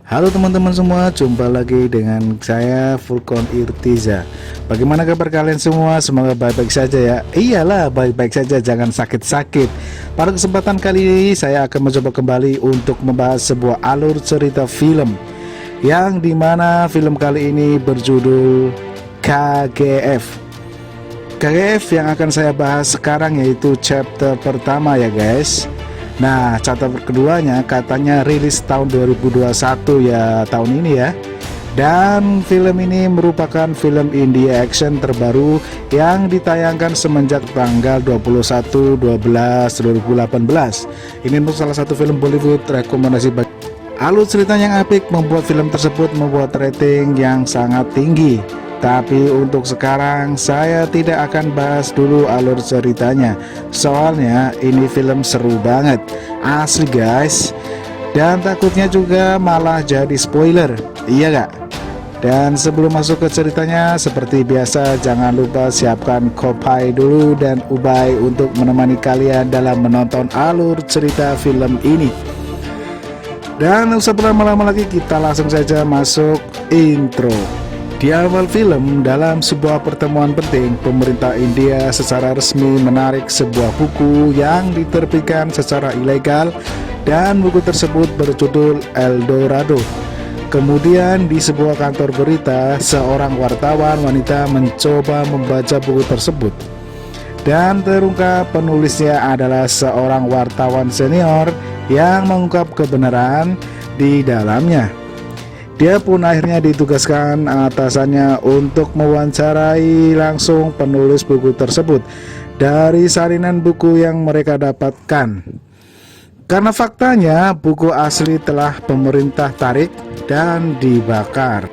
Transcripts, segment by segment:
Halo teman-teman semua, jumpa lagi dengan saya Fulkon Irtiza. Bagaimana kabar kalian semua? Semoga baik-baik saja ya. Iyalah, baik-baik saja, jangan sakit-sakit. Pada kesempatan kali ini saya akan mencoba kembali untuk membahas sebuah alur cerita film, yang dimana film kali ini berjudul KGF. KGF yang akan saya bahas sekarang yaitu chapter pertama ya guys. Nah, chapter keduanya katanya rilis tahun 2021 ya, tahun ini ya. Dan film ini merupakan film indie action terbaru yang ditayangkan semenjak tanggal 21/12/2018. Ini untuk salah satu film Bollywood rekomendasi bagi. Alur cerita yang apik membuat film tersebut membuat rating yang sangat tinggi. Tapi untuk sekarang saya tidak akan bahas dulu alur ceritanya, soalnya ini film seru banget, asli guys. Dan takutnya juga malah jadi spoiler, iya gak? Dan sebelum masuk ke ceritanya, seperti biasa jangan lupa siapkan kopi dulu dan ubay untuk menemani kalian dalam menonton alur cerita film ini. Dan usah berlama-lama lagi, kita langsung saja masuk intro. Di awal film, dalam sebuah pertemuan penting, pemerintah India secara resmi menarik sebuah buku yang diterbitkan secara ilegal, dan buku tersebut berjudul El Dorado. Kemudian di sebuah kantor berita, seorang wartawan wanita mencoba membaca buku tersebut, dan terungkap penulisnya adalah seorang wartawan senior yang mengungkap kebenaran di dalamnya. Dia pun akhirnya ditugaskan atasannya untuk mewawancarai langsung penulis buku tersebut dari salinan buku yang mereka dapatkan. Karena faktanya buku asli telah pemerintah tarik dan dibakar.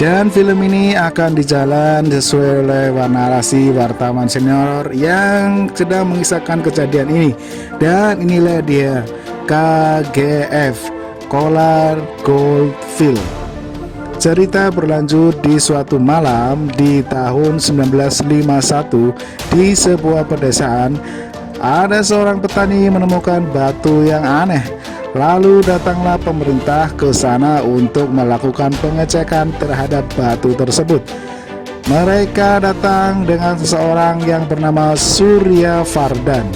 Dan film ini akan dijalan sesuai oleh narasi wartawan senior yang sedang mengisahkan kejadian ini. Dan inilah dia, KGF, Kolar Goldfield. Cerita berlanjut di suatu malam di tahun 1951 di sebuah pedesaan. Ada seorang petani menemukan batu yang aneh. Lalu datanglah pemerintah ke sana untuk melakukan pengecekan terhadap batu tersebut. Mereka datang dengan seseorang yang bernama Surya Vardhan.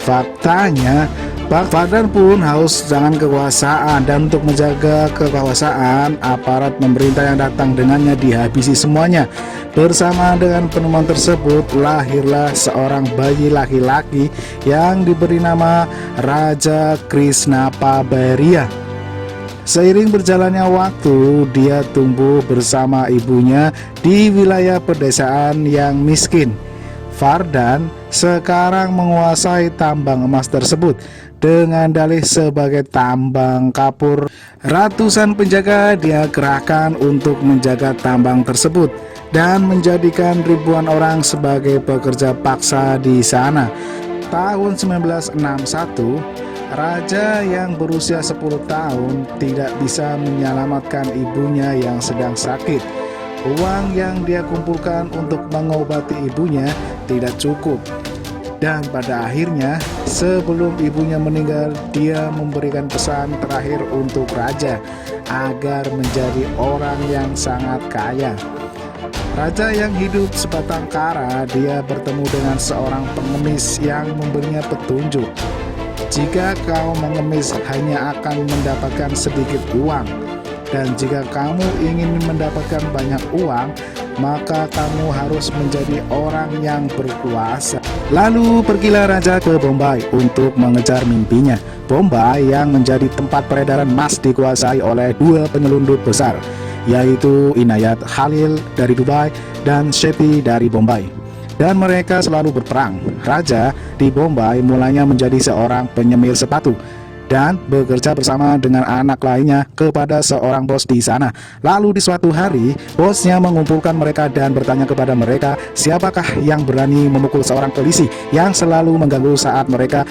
Faktanya, Pak Vardhan pun haus dengan kekuasaan, dan untuk menjaga kekuasaan, aparat pemerintah yang datang dengannya dihabisi semuanya. Bersama dengan penemuan tersebut, lahirlah seorang bayi laki-laki yang diberi nama Raja Krishna Pabaria. Seiring berjalannya waktu, dia tumbuh bersama ibunya di wilayah pedesaan yang miskin. Vardhan sekarang menguasai tambang emas tersebut dengan dalih sebagai tambang kapur. Ratusan penjaga dia kerahkan untuk menjaga tambang tersebut dan menjadikan ribuan orang sebagai pekerja paksa di sana. Tahun 1961, raja yang berusia 10 tahun tidak bisa menyelamatkan ibunya yang sedang sakit. Uang yang dia kumpulkan untuk mengobati ibunya tidak cukup. Dan pada akhirnya, sebelum ibunya meninggal, dia memberikan pesan terakhir untuk raja agar menjadi orang yang sangat kaya. Raja yang hidup sebatang kara, dia bertemu dengan seorang pengemis yang memberinya petunjuk. Jika kau mengemis, hanya akan mendapatkan sedikit uang. Dan jika kamu ingin mendapatkan banyak uang, maka kamu harus menjadi orang yang berkuasa. Lalu pergilah raja ke Bombay untuk mengejar mimpinya. Bombay yang menjadi tempat peredaran emas dikuasai oleh dua penyelundup besar, yaitu Inayat Khalil dari Dubai dan Shetty dari Bombay. Dan mereka selalu berperang. Raja di Bombay mulanya menjadi seorang penyemir sepatu dan bekerja bersama dengan anak lainnya kepada seorang bos di sana. Lalu di suatu hari, bosnya mengumpulkan mereka dan bertanya kepada mereka, siapakah yang berani memukul seorang polisi yang selalu mengganggu saat mereka.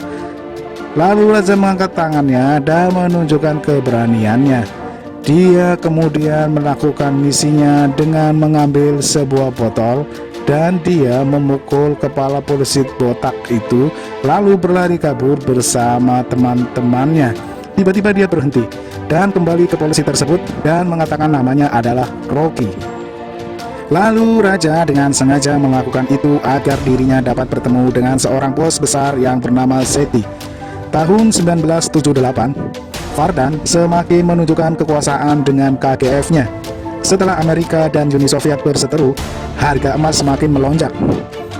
Lalu raja mengangkat tangannya dan menunjukkan keberaniannya. Dia kemudian melakukan misinya dengan mengambil sebuah botol, dan dia memukul kepala polisi botak itu, lalu berlari kabur bersama teman-temannya. Tiba-tiba dia berhenti dan kembali ke polisi tersebut dan mengatakan namanya adalah Rocky. Lalu raja dengan sengaja melakukan itu agar dirinya dapat bertemu dengan seorang bos besar yang bernama Seti. Tahun 1978, Vardan semakin menunjukkan kekuasaan dengan KGF-nya. Setelah Amerika dan Uni Soviet berseteru, harga emas semakin melonjak.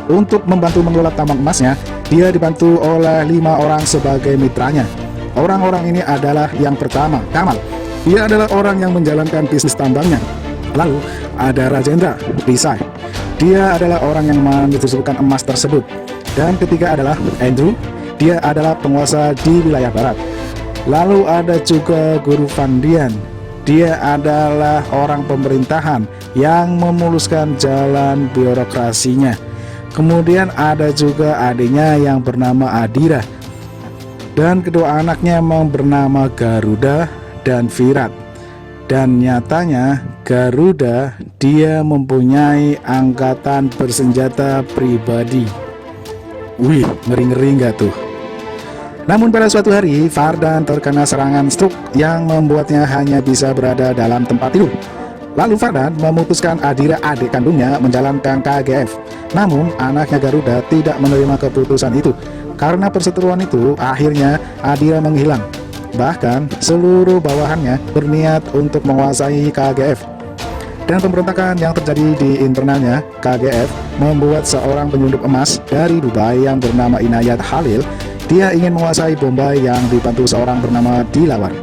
Untuk membantu mengelola tambang emasnya, dia dibantu oleh 5 orang sebagai mitranya. Orang-orang ini adalah yang pertama, Kamal. Dia adalah orang yang menjalankan bisnis tambangnya. Lalu ada Rajendra Desai. Dia adalah orang yang mendistribusikan emas tersebut. Dan ketiga adalah Andrew. Dia adalah penguasa di wilayah barat. Lalu ada juga Guru Van Dien. Dia adalah orang pemerintahan yang memuluskan jalan birokrasinya. Kemudian ada juga adiknya yang bernama Adira. Dan kedua anaknya memang bernama Garuda dan Virat. Dan nyatanya Garuda dia mempunyai angkatan bersenjata pribadi. Wih, ngeri-ngeri nggak tuh? Namun pada suatu hari, Vardan terkena serangan stroke yang membuatnya hanya bisa berada dalam tempat tidur. Lalu Vardan memutuskan Adira, adik kandungnya, menjalankan KGF. Namun anaknya Garuda tidak menerima keputusan itu. Karena perseteruan itu, akhirnya Adira menghilang. Bahkan seluruh bawahannya berniat untuk menguasai KGF. Dan pemberontakan yang terjadi di internalnya KGF membuat seorang penyelundup emas dari Dubai yang bernama Inayat Khalil. Dia ingin menguasai Bombay yang dibantu seorang bernama Dilawar.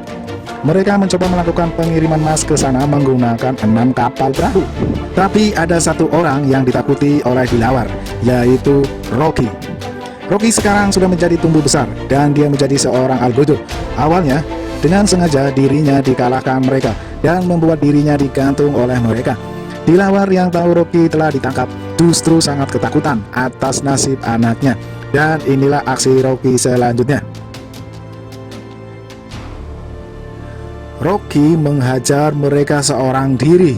Mereka mencoba melakukan pengiriman emas ke sana menggunakan 6 kapal perahu. Tapi ada satu orang yang ditakuti oleh Dilawar, yaitu Rocky. Rocky sekarang sudah menjadi tumbuh besar dan dia menjadi seorang algojo. Awalnya dengan sengaja dirinya dikalahkan mereka dan membuat dirinya digantung oleh mereka. Dilawar yang tahu Rocky telah ditangkap justru sangat ketakutan atas nasib anaknya. Dan inilah aksi Rocky selanjutnya. Rocky menghajar mereka seorang diri.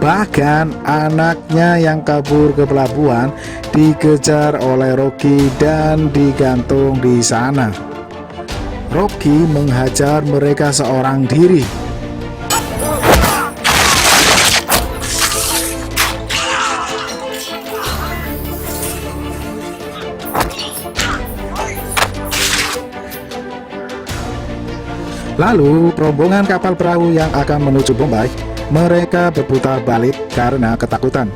Bahkan anaknya yang kabur ke pelabuhan dikejar oleh Rocky dan digantung di sana. Rocky menghajar mereka seorang diri. Lalu rombongan kapal perahu yang akan menuju Bombay, mereka berputar balik karena ketakutan.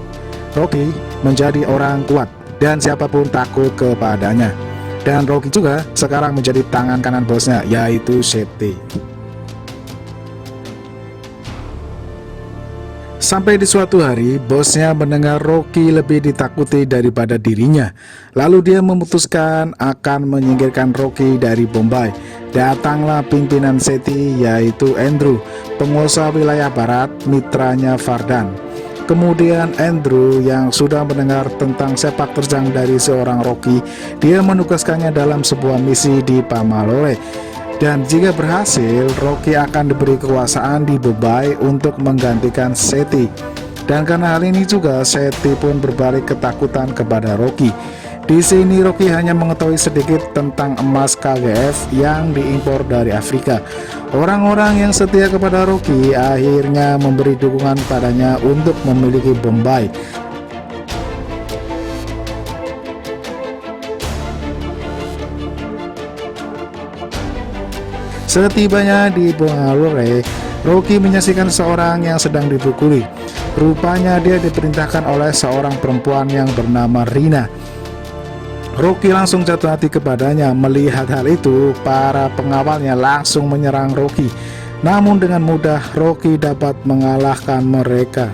Rocky menjadi orang kuat dan siapapun takut kepadanya. Dan Rocky juga sekarang menjadi tangan kanan bosnya, yaitu Seti. Sampai di suatu hari, bosnya mendengar Rocky lebih ditakuti daripada dirinya. Lalu dia memutuskan akan menyingkirkan Rocky dari Bombay. Datanglah pimpinan Seti, yaitu Andrew, penguasa wilayah barat, mitranya Vardan. Kemudian Andrew yang sudah mendengar tentang sepak terjang dari seorang Rocky, dia menugaskannya dalam sebuah misi di Pamalore. Dan jika berhasil, Rocky akan diberi kekuasaan di Bombay untuk menggantikan Seti. Dan karena hal ini juga, Seti pun berbalik ketakutan kepada Rocky. Di sini Rocky hanya mengetahui sedikit tentang emas KGF yang diimpor dari Afrika. Orang-orang yang setia kepada Rocky akhirnya memberi dukungan padanya untuk memiliki Bombay. Setibanya di Bangalore, Rocky menyaksikan seorang yang sedang dipukuli. Rupanya dia diperintahkan oleh seorang perempuan yang bernama Rina. Rocky langsung jatuh hati kepadanya. Melihat hal itu, para pengawalnya langsung menyerang Rocky. Namun dengan mudah Rocky dapat mengalahkan mereka.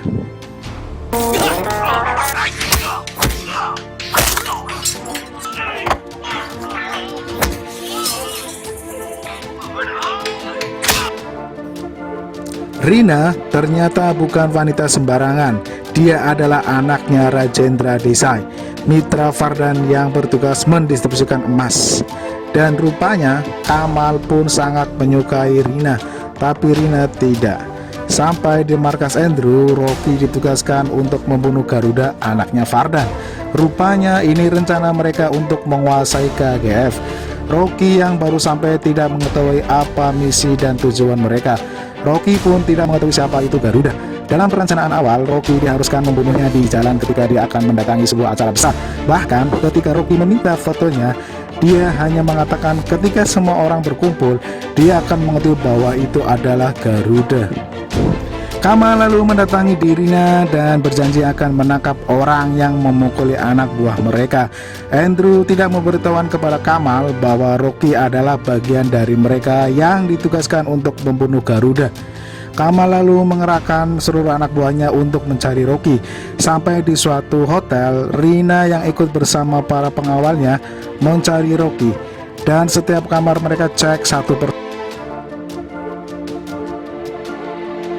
Rina ternyata bukan wanita sembarangan. Dia adalah anaknya Rajendra Desai, mitra Vardan yang bertugas mendistribusikan emas. Dan rupanya Kamal pun sangat menyukai Rina, tapi Rina tidak. Sampai di markas Andrew, Rocky ditugaskan untuk membunuh Garuda, anaknya Vardan. Rupanya ini rencana mereka untuk menguasai KGF. Rocky yang baru sampai tidak mengetahui apa misi dan tujuan mereka. Rocky pun tidak mengetahui siapa itu Garuda. Dalam perencanaan awal, Rocky diharuskan membunuhnya di jalan ketika dia akan mendatangi sebuah acara besar. Bahkan ketika Rocky meminta fotonya, dia hanya mengatakan ketika semua orang berkumpul, dia akan mengetahui bahwa itu adalah Garuda. Kamal lalu mendatangi Rina dan berjanji akan menangkap orang yang memukuli anak buah mereka. Andrew tidak memberitahukan kepada Kamal bahwa Rocky adalah bagian dari mereka yang ditugaskan untuk membunuh Garuda. Kamal lalu mengerahkan seluruh anak buahnya untuk mencari Rocky. Sampai di suatu hotel, Rina yang ikut bersama para pengawalnya mencari Rocky. Dan setiap kamar mereka cek satu per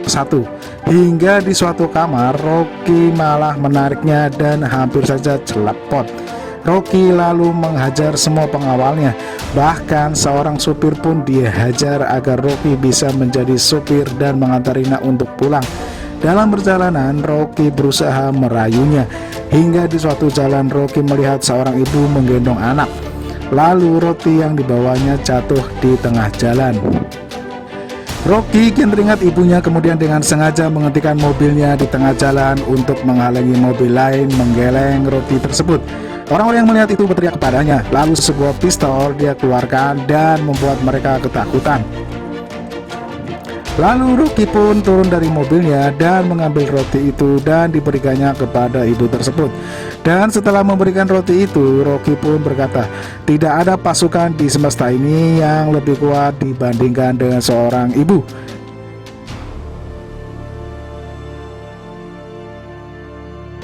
satu. Hingga di suatu kamar, Rocky malah menariknya dan hampir saja celepot. Rocky lalu menghajar semua pengawalnya. Bahkan seorang supir pun dia hajar agar Rocky bisa menjadi supir dan mengantar Rina untuk pulang. Dalam perjalanan, Rocky berusaha merayunya. Hingga di suatu jalan, Rocky melihat seorang ibu menggendong anak. Lalu roti yang dibawanya jatuh di tengah jalan. Rocky kian teringat ibunya, kemudian dengan sengaja menghentikan mobilnya di tengah jalan untuk menghalangi mobil lain menggeleng roti tersebut. Orang-orang yang melihat itu berteriak kepadanya, lalu sebuah pistol dia keluarkan dan membuat mereka ketakutan. Lalu Rocky pun turun dari mobilnya dan mengambil roti itu dan diberikannya kepada ibu tersebut. Dan setelah memberikan roti itu, Rocky pun berkata, tidak ada pasukan di semesta ini yang lebih kuat dibandingkan dengan seorang ibu.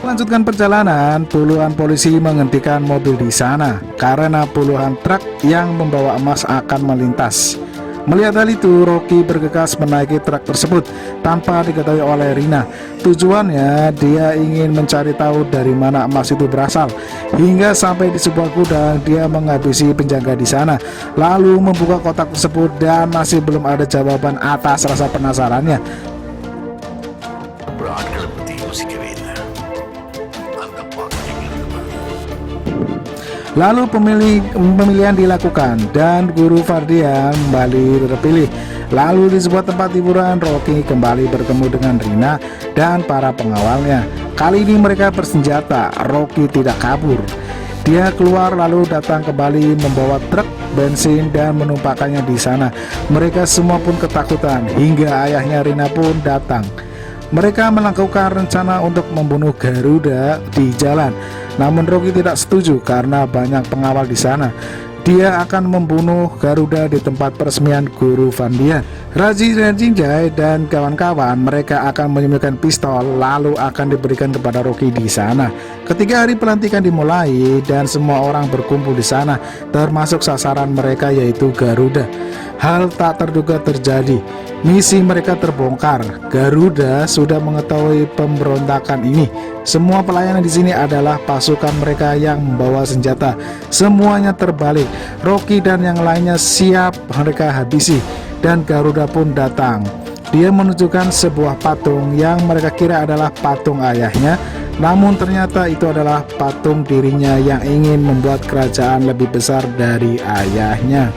Melanjutkan perjalanan, puluhan polisi menghentikan mobil di sana karena puluhan truk yang membawa emas akan melintas. Melihat hal itu, Rocky bergegas menaiki truk tersebut tanpa diketahui oleh Rina. Tujuannya, dia ingin mencari tahu dari mana emas itu berasal. Hingga sampai di sebuah gudang, dia menghabisi penjaga di sana, lalu membuka kotak tersebut dan masih belum ada jawaban atas rasa penasarannya. Lalu pemilihan dilakukan dan guru Vardan kembali terpilih. Lalu di sebuah tempat hiburan, Rocky kembali bertemu dengan Rina dan para pengawalnya. Kali ini mereka bersenjata. Rocky tidak kabur. Dia keluar lalu datang kembali membawa truk bensin dan menumpahkannya di sana. Mereka semua pun ketakutan hingga ayahnya Rina pun datang. Mereka melakukan rencana untuk membunuh Garuda di jalan. Namun Rocky tidak setuju karena banyak pengawal di sana. Dia akan membunuh Garuda di tempat peresmian Guru Vandian. Raji Ranjinjai dan kawan-kawan mereka akan menyembunyikan pistol lalu akan diberikan kepada Rocky di sana. Ketika hari pelantikan dimulai dan semua orang berkumpul di sana, termasuk sasaran mereka yaitu Garuda. Hal tak terduga terjadi. Misi mereka terbongkar. Garuda sudah mengetahui pemberontakan ini. Semua pelayan di sini adalah pasukan mereka yang membawa senjata. Semuanya terbalik. Rocky dan yang lainnya siap mereka habisi. Dan Garuda pun datang. Dia menunjukkan sebuah patung yang mereka kira adalah patung ayahnya. Namun ternyata itu adalah patung dirinya yang ingin membuat kerajaan lebih besar dari ayahnya.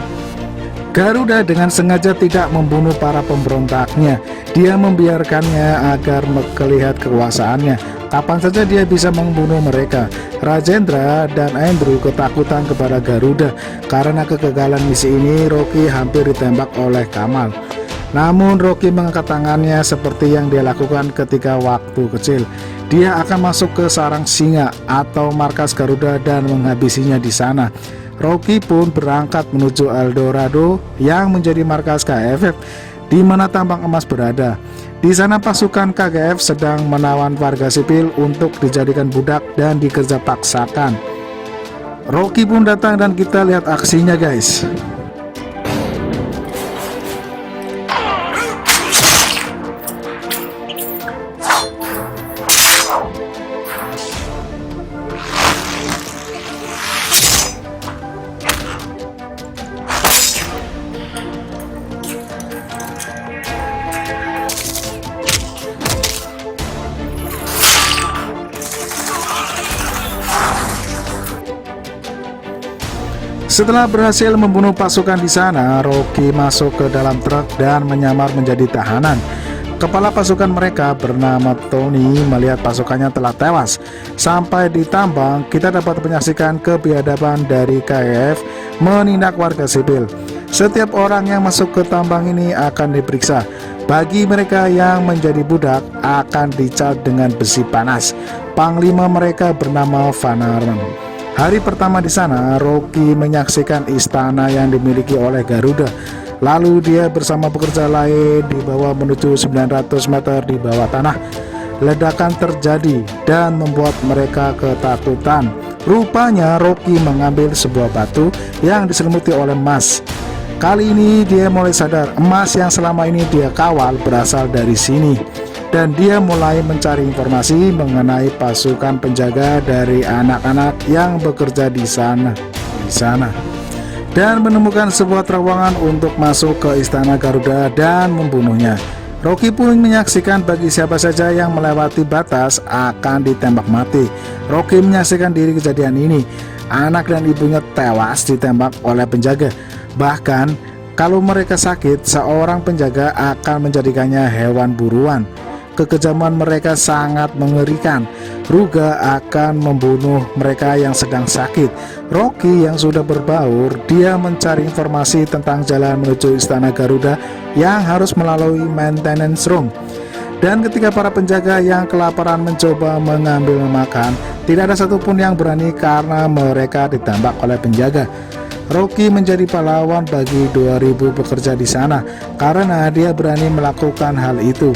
Garuda dengan sengaja tidak membunuh para pemberontaknya. Dia membiarkannya agar melihat kekuasaannya. Kapan saja dia bisa membunuh mereka. Rajendra dan Andrew ketakutan kepada Garuda. Karena kegagalan misi ini, Rocky hampir ditembak oleh Kamal. Namun Rocky mengangkat tangannya seperti yang dia lakukan ketika waktu kecil. Dia akan masuk ke sarang singa atau markas Garuda dan menghabisinya di sana. Rocky pun berangkat menuju Eldorado yang menjadi markas KGF di mana tambang emas berada. Di sana pasukan KGF sedang menawan warga sipil untuk dijadikan budak dan dikerja paksakan. Rocky pun datang dan kita lihat aksinya guys. Setelah berhasil membunuh pasukan di sana, Rocky masuk ke dalam truk dan menyamar menjadi tahanan. Kepala pasukan mereka bernama Tony melihat pasukannya telah tewas. Sampai di tambang, kita dapat menyaksikan kebiadaban dari KGF menindak warga sipil. Setiap orang yang masuk ke tambang ini akan diperiksa. Bagi mereka yang menjadi budak akan dicat dengan besi panas. Panglima mereka bernama Vanaram. Hari pertama di sana, Rocky menyaksikan istana yang dimiliki oleh Garuda. Lalu dia bersama pekerja lain dibawa menuju 900 meter di bawah tanah. Ledakan terjadi dan membuat mereka ketakutan. Rupanya Rocky mengambil sebuah batu yang diselimuti oleh emas. Kali ini dia mulai sadar emas yang selama ini dia kawal berasal dari sini. Dan dia mulai mencari informasi mengenai pasukan penjaga dari anak-anak yang bekerja di sana. Dan menemukan sebuah terowongan untuk masuk ke istana Garuda dan membunuhnya. Rocky pun menyaksikan bagi siapa saja yang melewati batas akan ditembak mati. Rocky menyaksikan diri kejadian ini. Anak dan ibunya tewas ditembak oleh penjaga. Bahkan kalau mereka sakit, seorang penjaga akan menjadikannya hewan buruan. Kekejaman mereka sangat mengerikan. Ruga akan membunuh mereka yang sedang sakit. Rocky yang sudah berbaur, dia mencari informasi tentang jalan menuju istana Garuda yang harus melalui maintenance room. Dan ketika para penjaga yang kelaparan mencoba mengambil makan, tidak ada satupun yang berani karena mereka ditembak oleh penjaga. Rocky menjadi pahlawan bagi 2000 pekerja di sana karena dia berani melakukan hal itu.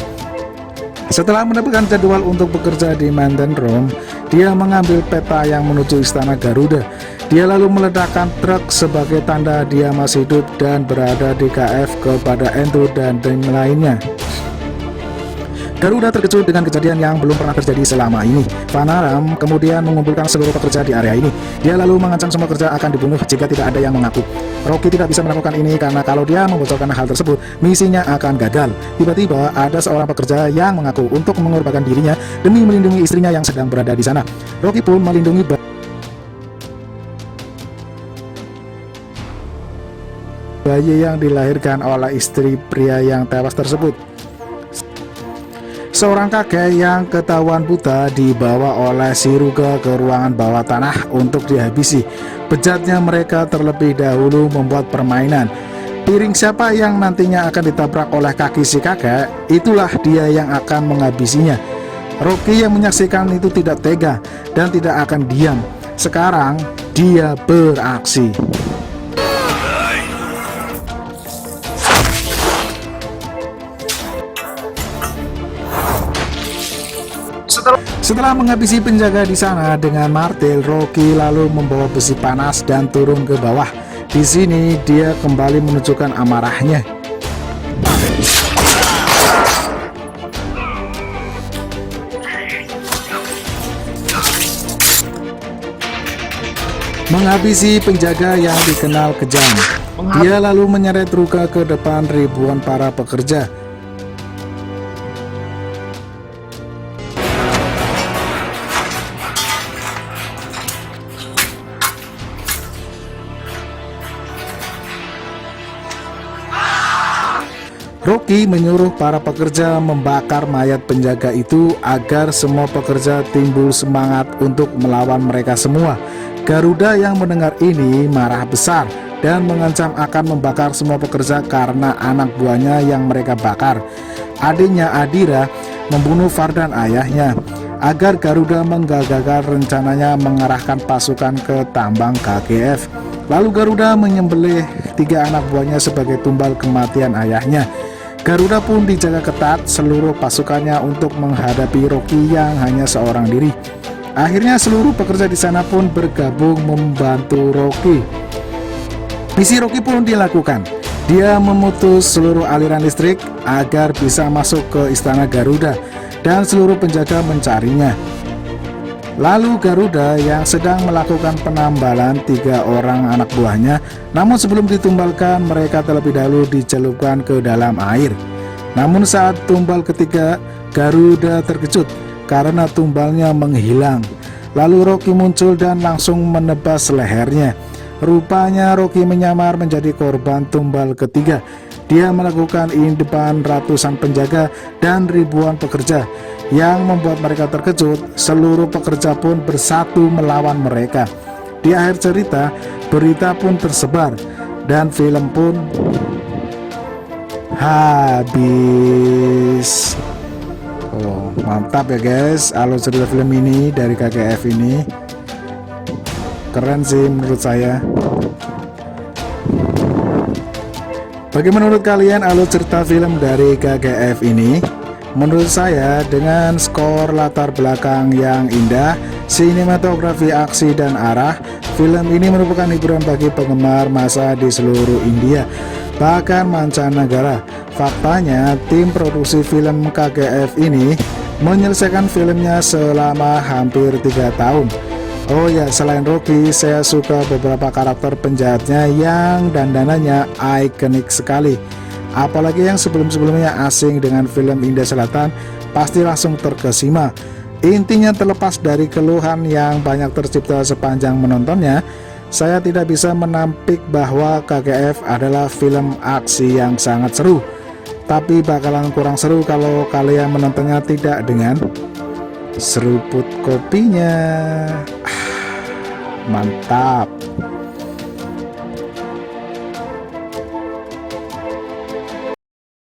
Setelah mendapatkan jadwal untuk bekerja di maintenance room, dia mengambil peta yang menuju istana Garuda. Dia lalu meledakkan truk sebagai tanda dia masih hidup dan berada di KF kepada Andrew dan tim lainnya. Garuda terkejut dengan kejadian yang belum pernah terjadi selama ini. Vanaram kemudian mengumpulkan seluruh pekerja di area ini. Dia lalu mengancam semua pekerja akan dibunuh jika tidak ada yang mengaku. Rocky tidak bisa melakukan ini karena kalau dia membocorkan hal tersebut, misinya akan gagal. Tiba-tiba ada seorang pekerja yang mengaku untuk mengorbankan dirinya demi melindungi istrinya yang sedang berada di sana. Rocky pun melindungi bayi yang dilahirkan oleh istri pria yang tewas tersebut. Seorang kakek yang ketahuan buta dibawa oleh si Ruga ke ruangan bawah tanah untuk dihabisi. Bejatnya mereka terlebih dahulu membuat permainan. Piring siapa yang nantinya akan ditabrak oleh kaki si kakek, itulah dia yang akan menghabisinya. Rocky yang menyaksikan itu tidak tega dan tidak akan diam. Sekarang dia beraksi. Setelah menghabisi penjaga di sana dengan martil, Rocky lalu membawa besi panas dan turun ke bawah. Di sini dia kembali menunjukkan amarahnya. Menghabisi penjaga yang dikenal kejam, dia lalu menyeret Ruga ke depan ribuan para pekerja. Rocky menyuruh para pekerja membakar mayat penjaga itu agar semua pekerja timbul semangat untuk melawan mereka semua. Garuda yang mendengar ini marah besar dan mengancam akan membakar semua pekerja karena anak buahnya yang mereka bakar. Adiknya Adira membunuh Vardan ayahnya agar Garuda menggagalkan rencananya mengarahkan pasukan ke tambang KGF. Lalu Garuda menyembelih 3 anak buahnya sebagai tumbal kematian ayahnya. Garuda pun dijaga ketat seluruh pasukannya untuk menghadapi Rocky yang hanya seorang diri. Akhirnya seluruh pekerja di sana pun bergabung membantu Rocky. Misi Rocky pun dilakukan. Dia memutus seluruh aliran listrik agar bisa masuk ke istana Garuda dan seluruh penjaga mencarinya. Lalu Garuda yang sedang melakukan penambalan 3 orang anak buahnya, namun sebelum ditumbalkan mereka terlebih dahulu dicelupkan ke dalam air. Namun saat tumbal ketiga, Garuda terkejut karena tumbalnya menghilang. Lalu Rocky muncul dan langsung menebas lehernya. Rupanya Rocky menyamar menjadi korban tumbal ketiga. Dia melakukan ini depan ratusan penjaga dan ribuan pekerja. Yang membuat mereka terkejut, seluruh pekerja pun bersatu melawan mereka. Di akhir cerita, berita pun tersebar dan film pun habis. Oh, mantap ya guys, alur cerita film ini dari KGF ini. Keren sih menurut saya. Bagaimana menurut kalian alur cerita film dari KGF ini? Menurut saya dengan skor latar belakang yang indah, sinematografi aksi dan arah, film ini merupakan hiburan bagi penggemar massa di seluruh India, bahkan mancanegara. Faktanya tim produksi film KGF ini menyelesaikan filmnya selama hampir 3 tahun. Oh ya, selain Rocky, saya suka beberapa karakter penjahatnya yang dandanannya ikonik sekali. Apalagi yang sebelum-sebelumnya asing dengan film India Selatan, pasti langsung terkesima. Intinya terlepas dari keluhan yang banyak tercipta sepanjang menontonnya, saya tidak bisa menampik bahwa KGF adalah film aksi yang sangat seru. Tapi bakalan kurang seru kalau kalian menontonnya tidak dengan seruput kopinya. Mantap.